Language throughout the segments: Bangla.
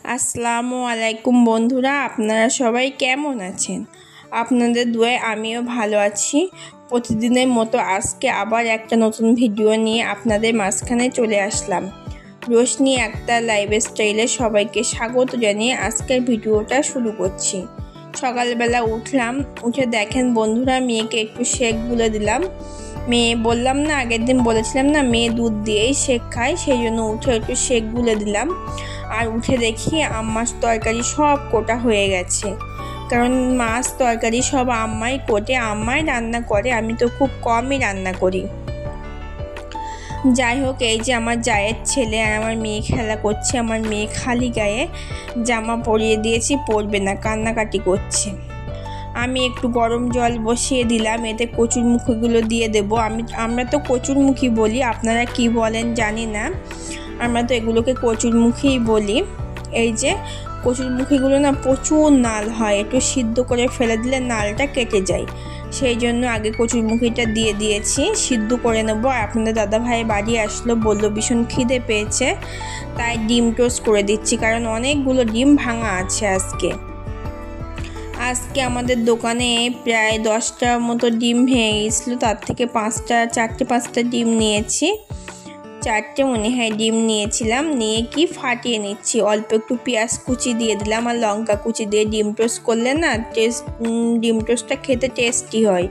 আসসালামু আলাইকুম বন্ধুরা, আপনারা সবাই কেমন আছেন? আপনাদের দোয়ায় আমিও ভালো আছি। প্রতিদিনের মতো আজকে আবার একটা নতুন ভিডিও নিয়ে আপনাদের মাঝখানে চলে আসলাম। রোশনি আক্তার লাইফস্টাইলে সবাইকে স্বাগত জানিয়ে আজকের ভিডিওটা শুরু করছি। সকালবেলা উঠলাম, উঠে দেখেন বন্ধুরা মেয়েকে একটু শেক গুলে দিলাম। মেয়ে বললাম না, আগের দিন বলেছিলাম না মেয়ে দুধ দিয়েই শেক খায়, সেই জন্য উঠে একটু শেক গুলে দিলাম। আর উঠে দেখি আম্মার তরকারি সব কোটা হয়ে গেছে, কারণ মাছ তরকারি সব আম্মাই কোটে, আম্মাই রান্না করে, আমি তো খুব কমই রান্না করি। যাই হোক, এই যে আমার জায়ের ছেলে আর আমার মেয়ে খেলা করছে। আমার মেয়ে খালি গায়ে জামা পরিয়ে দিয়েছি, পরবে না, কান্নাকাটি করছে। আমি একটু গরম জল বসিয়ে দিলাম, এতে কচুরমুখীগুলো দিয়ে দেবো। আমরা তো কচুরমুখী বলি, আপনারা কি বলেন জানি না, আমরা তো এগুলোকে কচুরমুখীই বলি। এই যে কচুরমুখীগুলো না প্রচুর নাল হয়, একটু সিদ্ধ করে ফেলে দিলে নালটা কেটে যায়, সেই জন্য আগে কচুরমুখীটা দিয়ে দিয়েছি, সিদ্ধ করে নেবো। আর আপনাদের দাদা ভাই বাড়ি আসলো, বললো ভীষণ খিদে পেয়েছে, তাই ডিম টোস্ট করে দিচ্ছি, কারণ অনেকগুলো ডিম ভাঙা আছে আজকে আমাদের দোকানে প্রায় 10টার মতো ডিম ভেঙে গেছিলো, তার থেকে 4-5টা ডিম নিয়েছি, 4টে মনে হয় ডিম নিয়েছিলাম। নিয়ে কি ফাটিয়ে নিচ্ছি, অল্প একটু পেঁয়াজ কুচি দিয়ে দিলাম আর লঙ্কা কুচি দিয়ে ডিম টোস্ট করলে না ডিম টোস্টটা খেতে টেস্টি হয়,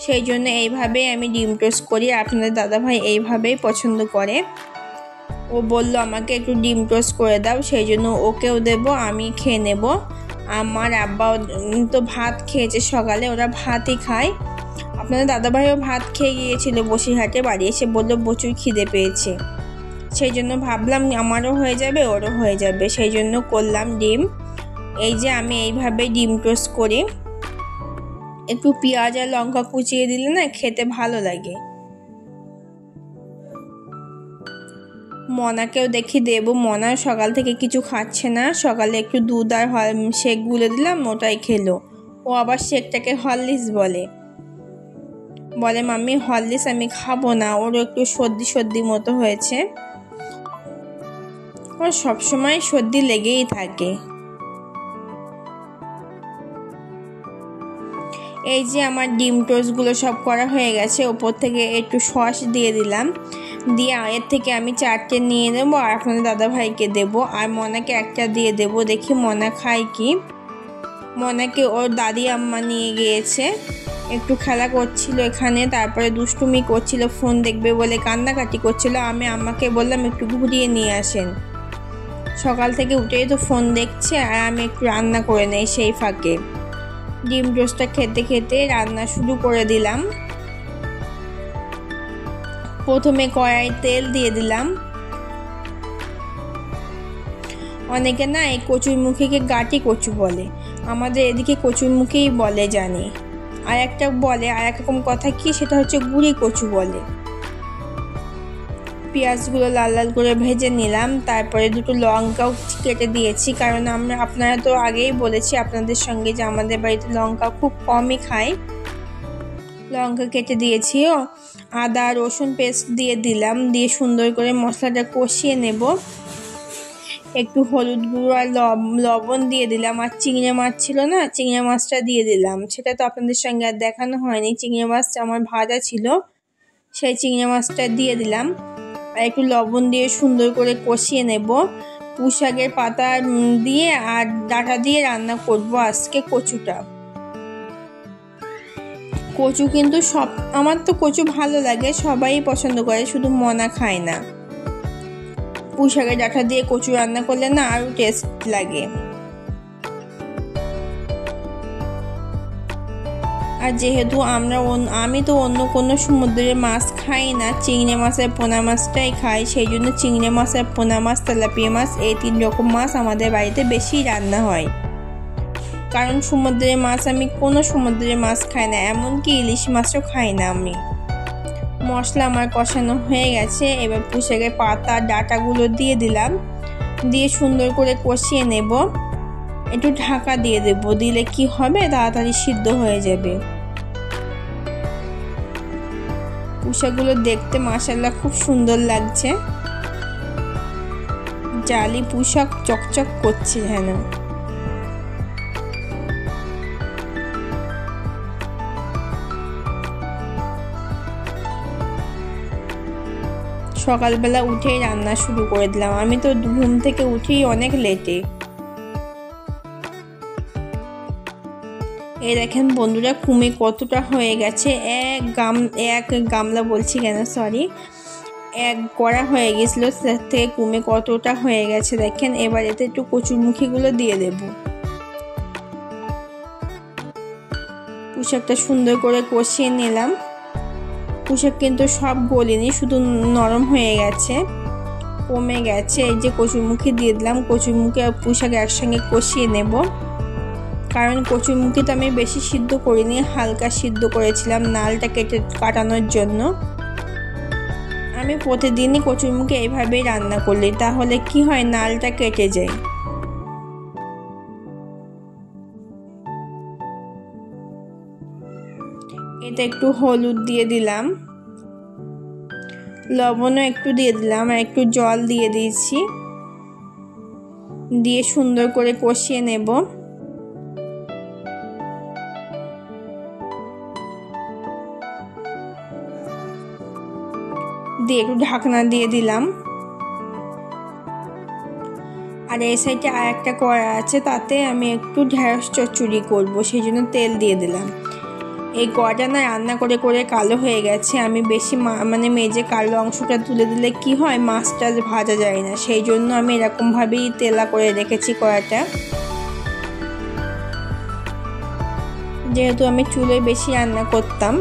সেই জন্য এইভাবেই আমি ডিম টোস্ট করি। আপনাদের দাদাভাই এইভাবেই পছন্দ করে। ও বলল আমাকে একটু ডিম টোস্ট করে দাও, সেই জন্য ওকেও দেবো, আমি খেয়ে নেব। আমার আব্বাও তো ভাত খেয়েছে সকালে, ওরা ভাতই খায়। আপনাদের দাদাভাইও ভাত খেয়ে গিয়েছিল বসিরহাটে, বাড়ি এসে বললো প্রচুর খিদে পেয়েছে, সেই জন্য ভাবলাম আমারও হয়ে যাবে ওরও হয়ে যাবে, সেই জন্য করলাম ডিম। এই যে আমি এইভাবেই ডিম টোস্ট করি, একটু পেঁয়াজ আর লঙ্কা কুচিয়ে দিলে না খেতে ভালো লাগে। মনাকেও দেখি দেবো, মনা সকাল থেকে কিছু খাচ্ছে না, সকালে একটু দুধ আর শেক গুলে দিলাম, ওটাই খেলো। ও আবার শেকটাকে হরলিক্স বলে মাম্মি হরলিক্স আমি খাবো না, ওরও একটু সর্দি মতো হয়েছে, ওর সবসময় সর্দি লেগেই থাকে। এই যে আমার ডিম টোস্টগুলো সব করা হয়ে গেছে, ওপর থেকে একটু সস দিয়ে দিলাম, দিয়ে এর থেকে আমি 4টে নিয়ে নেবো আর আপনাদের দাদাভাইকে দেবো, আর মনাকে একটা দিয়ে দেবো, দেখি মনা খায় কি। মনাকে ওর দাদি আম্মা নিয়ে গিয়েছে, একটু খেলা করছিল এখানে, তারপরে দুষ্টুমি করছিল, ফোন দেখবে বলে কান্নাকাটি করছিল। আমি আম্মাকে বললাম একটু ঘুরিয়ে নিয়ে আসেন, সকাল থেকে উঠেই তো ফোন দেখছে, আর আমি একটু রান্না করে নেই সেই ফাঁকে। ডিম টোস্টটা খেতে খেতে রান্না শুরু করে দিলাম। প্রথমে কড়াই তেল দিয়ে দিলাম। অনেকে না এই কচুরমুখীকে গাটি কচু বলে, আমাদের এদিকে কচুরমুখীই বলে জানি, আর একটা বলে আর একরকম কথা কি, সেটা হচ্ছে গুঁড়ি কচু বলে। পেঁয়াজগুলো লাল লাল করে ভেজে নিলাম, তারপরে দুটো লঙ্কাও কেটে দিয়েছি, কারণ আপনারা তো আগেই বলেছি আপনাদের সঙ্গে যে আমাদের বাড়িতে লঙ্কা খুব কমই খায়। লঙ্কা কেটে দিয়েছি, আদা রসুন পেস্ট দিয়ে দিলাম, দিয়ে সুন্দর করে মশলাটা কষিয়ে নেব। একটু হলুদ গুঁড়ো আর লবণ দিয়ে দিলাম, আর চিংড়ি মাছ ছিল না, চিংড়ি মাছটা দিয়ে দিলাম, সেটা তো আপনাদের সঙ্গে আর দেখানো হয়নি। চিংড়ি মাছ আমার ভাজা ছিল, সেই চিংড়ি মাছটা দিয়ে দিলাম, আর একটু লবণ দিয়ে সুন্দর করে কষিয়ে নেব। পুঁই শাকের পাতা দিয়ে আর ডাঁটা দিয়ে রান্না করব আজকে কচুটা। কচু কিন্তু আমার তো কচু ভালো লাগে, সবাই পছন্দ করে, শুধু মনা খায় না। পুঁই শাকের ডাঁটা দিয়ে কচু রান্না করলে না আরও টেস্ট লাগে। আর যেহেতু আমি তো অন্য কোনো সমুদ্রের মাছ খাই না, চিংড়ি মাছ আর পোনা মাছটাই খাই, সেই জন্য চিংড়ি মাছ আর পোনা মাছ, তেলাপিয়া মাছ, এই 3 রকম মাছ আমাদের বাড়িতে বেশি রান্না হয়, কারণ সমুদ্রের মাছ আমি কোনো সমুদ্রের মাছ খাই না, এমনকি ইলিশ মাছও খাই না আমি। মশলা আমার কষানো হয়ে গেছে, এবার পুঁই শাকের পাতা ডাঁটাগুলো দিয়ে দিলাম, দিয়ে সুন্দর করে কষিয়ে নেব। একটু ঢাকা দিয়ে দেব, দিলে কি হবে তাড়াতাড়ি সিদ্ধ হয়ে যাবে। পুঁই শাকগুলো দেখতে মাশাআল্লাহ খুব সুন্দর লাগছে। জালি পোশাক চকচক করছে যেন। সকালবেলা উঠেই রান্না শুরু করে দিলাম। আমি তো ঘুম থেকে উঠেই অনেক লেটে। এই দেখেন বন্ধুরা, কুমে কতটা হয়ে গেছে। এক গামলা বলছি কেন, সরি, এক কড়া হয়ে গেছিলো, তার থেকে কুমে কতটা হয়ে গেছে দেখেন। এবার এতে একটু কচুরমুখীগুলো দিয়ে দেব। পোশাকটা সুন্দর করে কষিয়ে নিলাম। পোশাক কিন্তু সব গলেনি, শুধু নরম হয়ে গেছে, কমে গেছে। এই যে কচুরমুখী দিয়ে দিলাম। কচুরমুখী আর পোশাক একসঙ্গে কষিয়ে নেব, কারণ কচুরমুখী তো আমি বেশি সিদ্ধ করিনি, হালকা সিদ্ধ করেছিলাম নালটা কাটানোর জন্য। আমি প্রতিদিনই কচুরমুখী এইভাবেই রান্না করলি, তাহলে কি হয়, নালটা কেটে যায়। এতে একটু হলুদ দিয়ে দিলাম, লবণও একটু দিয়ে দিলাম, আর একটু জল দিয়ে দিয়েছি। দিয়ে সুন্দর করে কষিয়ে নেব। দিয়ে একটু ঢাকনা দিয়ে দিলাম। আর এই সাইডে আর একটা কড়া আছে, তাতে আমি একটু ঢেঁড়স চচ্চড়ি করব, সেই জন্য তেল দিয়ে দিলাম। এই কড়াটা না রান্না করে করে কালো হয়ে গেছে। আমি বেশি মেজে কালো অংশটা তুলে দিলে কি হয়, মাছটা ভাজা যায় না, সেই জন্য আমি এরকমভাবেই তেলা করে রেখেছি কড়াটা। যেহেতু আমি চুলোয় বেশি রান্না করতাম।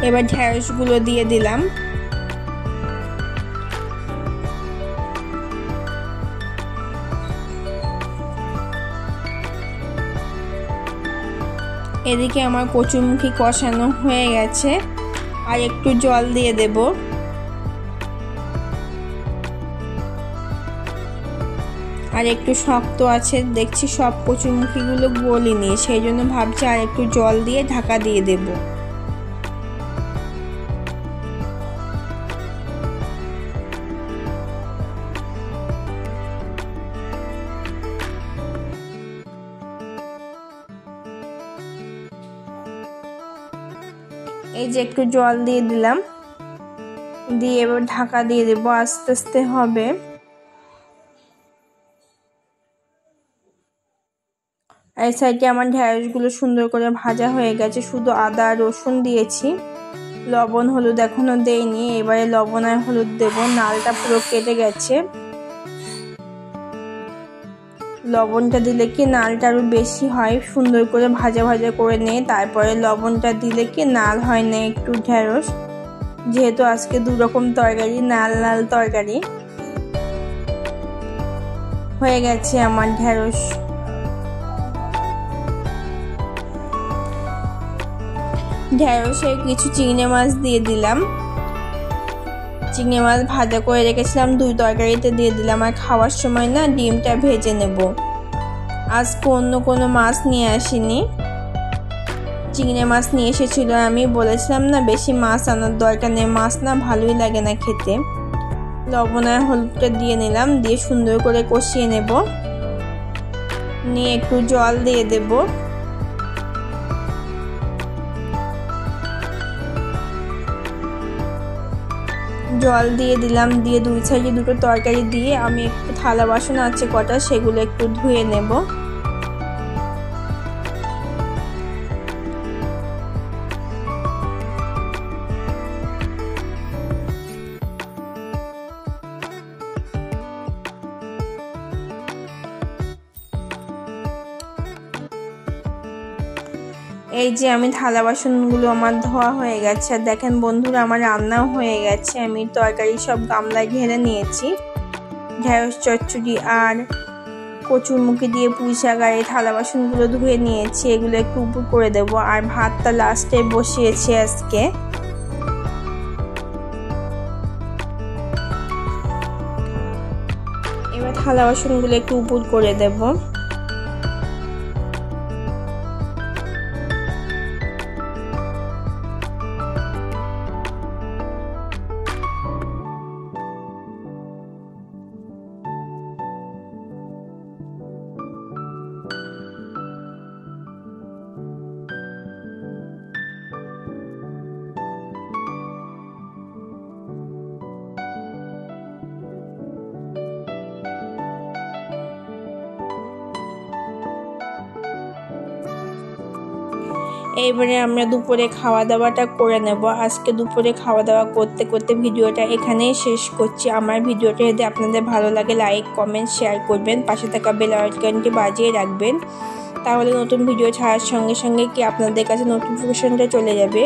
এবার ঢেঁড়সগুলো দিয়ে দিলাম। এদিকে আমার কচুরমুখী কষানো হয়ে গেছে, আর একটু জল দিয়ে দেব। আর একটু শক্ত আছে দেখছি, সব কচুরমুখীগুলো গলেনি, সেই জন্য ভাবছি আর একটু জল দিয়ে ঢাকা দিয়ে দেব। এই যে একটু জল দিয়ে দিলাম, দিয়ে এবার ঢাকা দিয়ে দেব, আস্তে আস্তে হবে। এই সাইডে আমার ঢেঁড়সগুলো সুন্দর করে ভাজা হয়ে গেছে, শুধু আদা রসুন দিয়েছি, লবণ হলুদ এখনো দেইনি। এবারে লবণ আর হলুদ দেব। নালটা পুরো কেটে গেছে, লবণটা দিলে কি নালটা আরো বেশি হয়। সুন্দর করে ভাজা ভাজা করে নিয়ে তারপরে লবণটা দিলে কি নাল হয় না একটু ঢেঁড়স। যেহেতু আজকে দু রকম তরকারি, নাল নাল তরকারি। হয়ে গেছে আমার ঢেঁড়স। ঢেঁড়সে কিছু চিংড়ি মাছ দিয়ে দিলাম। চিংড়ি মাছ ভাজা করে রেখেছিলাম, দুই তরকারিতে দিয়ে দিলাম। আর খাওয়ার সময় না ডিমটা ভেজে নেব। আজকে অন্য কোনো মাছ নিয়ে আসিনি, চিংড়ি মাছ নিয়ে এসেছিল। আমি বলেছিলাম না বেশি মাছ আনার দরকার নেই, মাছ না ভালোই লাগে না খেতে। লবণ আর হলুদটা দিয়ে নিলাম, দিয়ে সুন্দর করে কষিয়ে নেব। নিয়ে একটু জল দিয়ে দেব। জল দিয়ে দিলাম, দিয়ে দুই সাইডে দুটো তরকারি দিয়ে আমি একটু থালা বাসন আছে কটা, সেগুলো একটু ধুয়ে নেব। এই যে আমি থালা বাসনগুলো আমার ধোয়া হয়ে গেছে। আর দেখেন বন্ধুরা, আমার রান্নাও হয়ে গেছে। আমি তরকারি সব গামলায় ঢেলে নিয়েছি। ঢেঁড়স চচ্চড়ি আর কচুরমুখী দিয়ে পুঁই শাক আর এই থালা বাসনগুলো ধুয়ে নিয়েছি, এগুলো একটু উপর করে দেব। আর ভাতটা লাস্টে বসিয়েছি আজকে। এবার থালা বাসনগুলো একটু উপর করে দেব। এইবারে আমরা দুপুরে খাওয়া দাওয়াটা করে নেব। আজকে দুপুরে খাওয়া দাওয়া করতে করতে ভিডিওটা এখানেই শেষ করছি। আমার ভিডিওটা যদি আপনাদের ভালো লাগে লাইক কমেন্ট শেয়ার করবেন, পাশে থাকা বেল আইকনটি বাজিয়ে রাখবেন, তাহলে নতুন ভিডিও ছাড়ার সঙ্গে সঙ্গে কি আপনাদের কাছে নোটিফিকেশনটা চলে যাবে।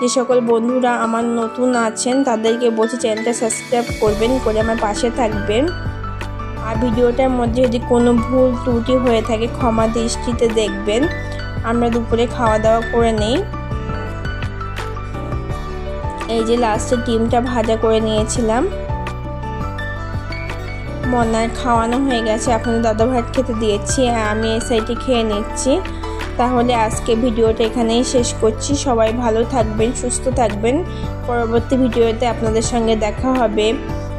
যে সকল বন্ধুরা আমার নতুন আছেন তাদেরকে বলছি চ্যানেলটা সাবস্ক্রাইব করবেন, করে আমার পাশে থাকবেন। আর ভিডিওটার মধ্যে যদি কোনো ভুল ত্রুটি হয়ে থাকে ক্ষমা দৃষ্টিতে দেখবেন। আমরা দুপুরে খাওয়া দাওয়া করে নেই। এই যে লাস্টে ডিমটা ভাজা করে নিয়েছিলাম। মনার খাওয়ানো হয়ে গেছে, এখন দাদা ভাত খেতে দিয়েছি, আমি এই সাইডে খেয়ে নিচ্ছি। তাহলে আজকে ভিডিওটা এখানেই শেষ করছি। সবাই ভালো থাকবেন, সুস্থ থাকবেন। পরবর্তী ভিডিওতে আপনাদের সঙ্গে দেখা হবে।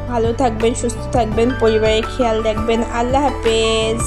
ভালো থাকবেন, সুস্থ থাকবেন, পরিবারের খেয়াল রাখবেন। আল্লাহ হাফেজ।